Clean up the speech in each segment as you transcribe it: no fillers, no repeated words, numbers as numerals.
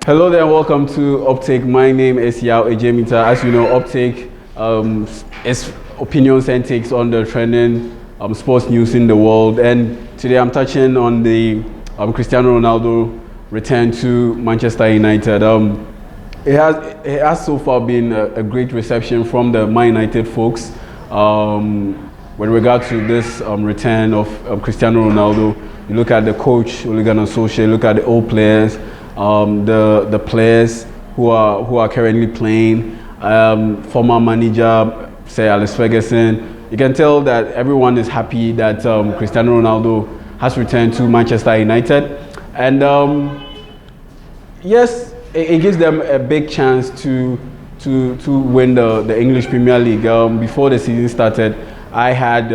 Hello there, welcome to OPTAKE. My name is Yao Ejemita. As you know, OPTAKE is opinions and takes on the trending sports news in the world. And today I'm touching on the Cristiano Ronaldo return to Manchester United. It has so far been a great reception from the Man United folks with regard to this return of Cristiano Ronaldo. You look at the coach, Ole Gunnar Solskjaer, look at the old players, the players who are currently playing, former manager, say Alex Ferguson. You can tell that everyone is happy that Cristiano Ronaldo has returned to Manchester United, and yes, it gives them a big chance to win the English Premier League. Before the season started, I had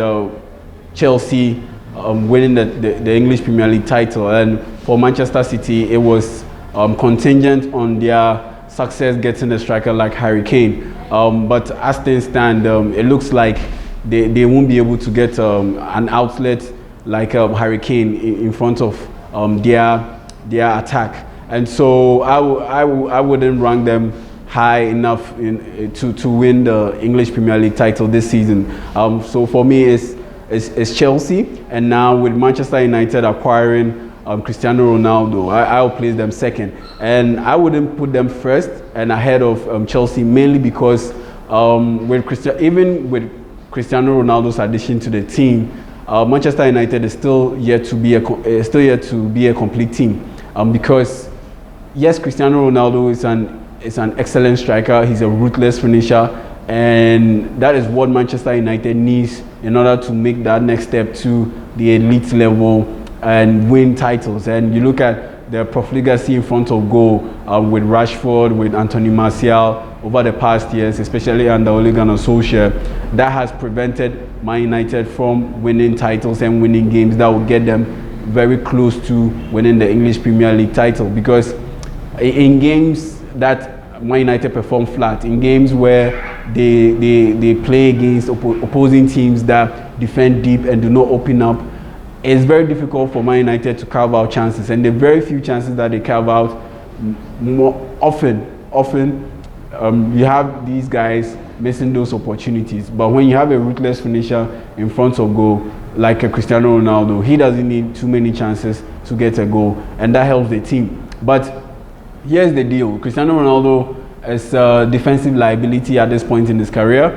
Chelsea winning the English Premier League title, and for Manchester City, it was contingent on their success getting a striker like Harry Kane. But as things stand, it looks like they won't be able to get an outlet like Harry Kane in front of their attack. And so I wouldn't rank them high enough to win the English Premier League title this season. So for me, it's Chelsea, and now with Manchester United acquiring Cristiano Ronaldo, I'll place them second, and I wouldn't put them first and ahead of Chelsea, mainly because even with Cristiano Ronaldo's addition to the team, Manchester United is still yet to be a complete team. Because yes, Cristiano Ronaldo is an excellent striker. He's a ruthless finisher, and that is what Manchester United needs in order to make that next step to the elite level and win titles. And you look at the profligacy in front of goal with Rashford, with Anthony Martial over the past years, especially under Ole Gunnar Solskjaer, that has prevented Man United from winning titles and winning games that will get them very close to winning the English Premier League title. Because in games that Man United perform flat, in games where they play against opposing teams that defend deep and do not open up, it's very difficult for Man United to carve out chances, and the very few chances that they carve out, more often you have these guys missing those opportunities. But when you have a ruthless finisher in front of goal like a Cristiano Ronaldo, he doesn't need too many chances to get a goal, and that helps the team. But here's the deal: Cristiano Ronaldo is a defensive liability at this point in his career.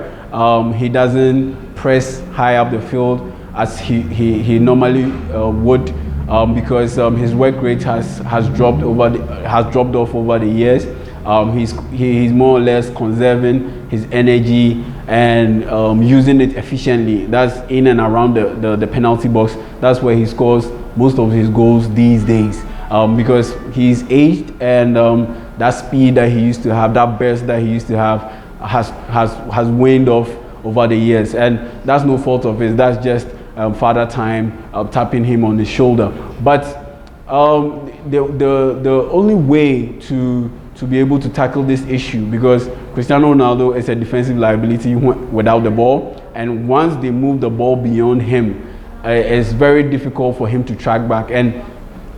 He doesn't press high up the field as he normally would, because his work rate has dropped off over the years. He's more or less conserving his energy and using it efficiently. That's in and around the penalty box. That's where he scores most of his goals these days, because he's aged, and that speed that he used to have, that burst that he used to have, has waned off over the years, and that's no fault of his. That's just father time tapping him on the shoulder. But the only way to be able to tackle this issue, because Cristiano Ronaldo is a defensive liability without the ball, and once they move the ball beyond him, it's very difficult for him to track back. And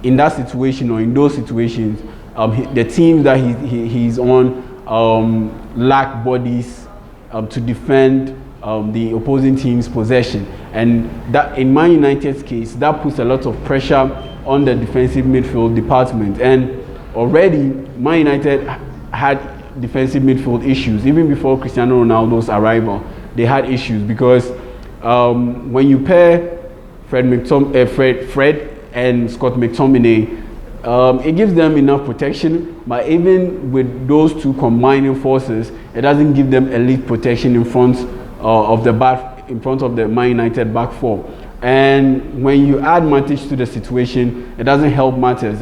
in that situation, or in those situations, the teams that he's on lack bodies to defend the opposing team's possession, and that, in Man United's case, that puts a lot of pressure on the defensive midfield department. And already Man United had defensive midfield issues even before Cristiano Ronaldo's arrival. They had issues because when you pair Fred and Scott McTominay, it gives them enough protection, but even with those two combining forces, it doesn't give them elite protection in front of the Man United back four. And when you add Matic to the situation, it doesn't help matters.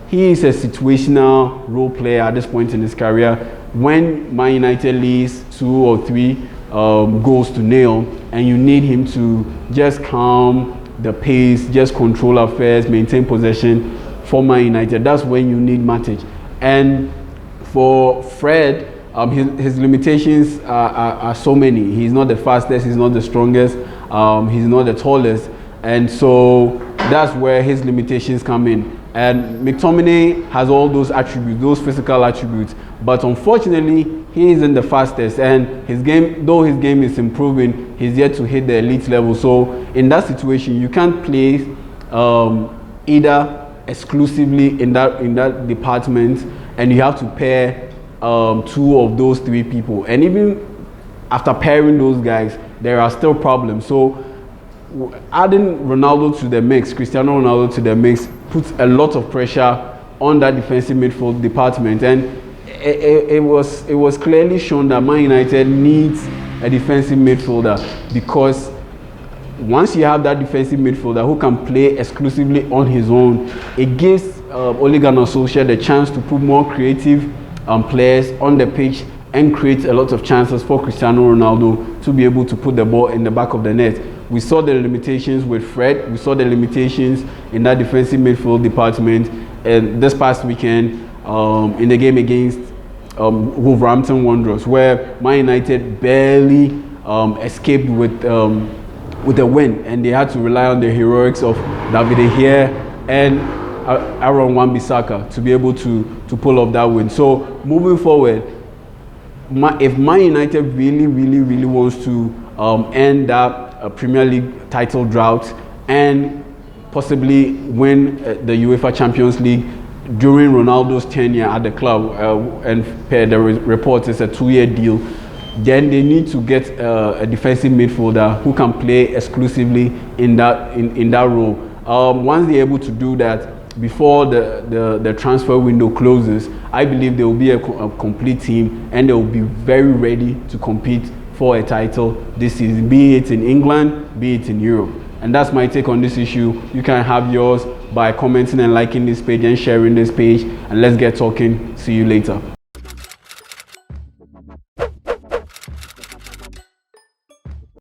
He is a situational role player at this point in his career. When Man United leads 2 or 3 goals to nil, and you need him to just calm the pace, just control affairs, maintain possession for Man United, that's when you need Matic. And for Fred, his limitations are so many. He's not the fastest, he's not the strongest, he's not the tallest, and so that's where his limitations come in. And McTominay has all those attributes, those physical attributes, but unfortunately, he isn't the fastest. And his game, though his game is improving, he's yet to hit the elite level. So in that situation, you can't play either exclusively in that department, and you have to pair two of those three people. And even after pairing those guys, there are still problems. So adding Ronaldo to the mix, Cristiano Ronaldo to the mix, puts a lot of pressure on that defensive midfield department. And it was clearly shown that Man United needs a defensive midfielder, because once you have that defensive midfielder who can play exclusively on his own, it gives Ole Gunnar Solskjaer the chance to put more creative players on the pitch and create a lot of chances for Cristiano Ronaldo to be able to put the ball in the back of the net. We saw the limitations with Fred. We saw the limitations in that defensive midfield department. And this past weekend, in the game against Wolverhampton Wanderers, where Man United barely escaped with a win, and they had to rely on the heroics of David De Gea and Aaron Wan-Bissaka to be able to pull off that win. So moving forward, if Man United really wants to end that Premier League title drought and possibly win the UEFA Champions League during Ronaldo's tenure at the club, and per the reports it's a 2-year deal, then they need to get a defensive midfielder who can play exclusively in that role. Once they're able to do that before the transfer window closes, I believe there will be a complete team, and they will be very ready to compete for a title this season, be it in England, be it in Europe. And that's my take on this issue. You can have yours by commenting and liking this page and sharing this page, and let's get talking. See you later.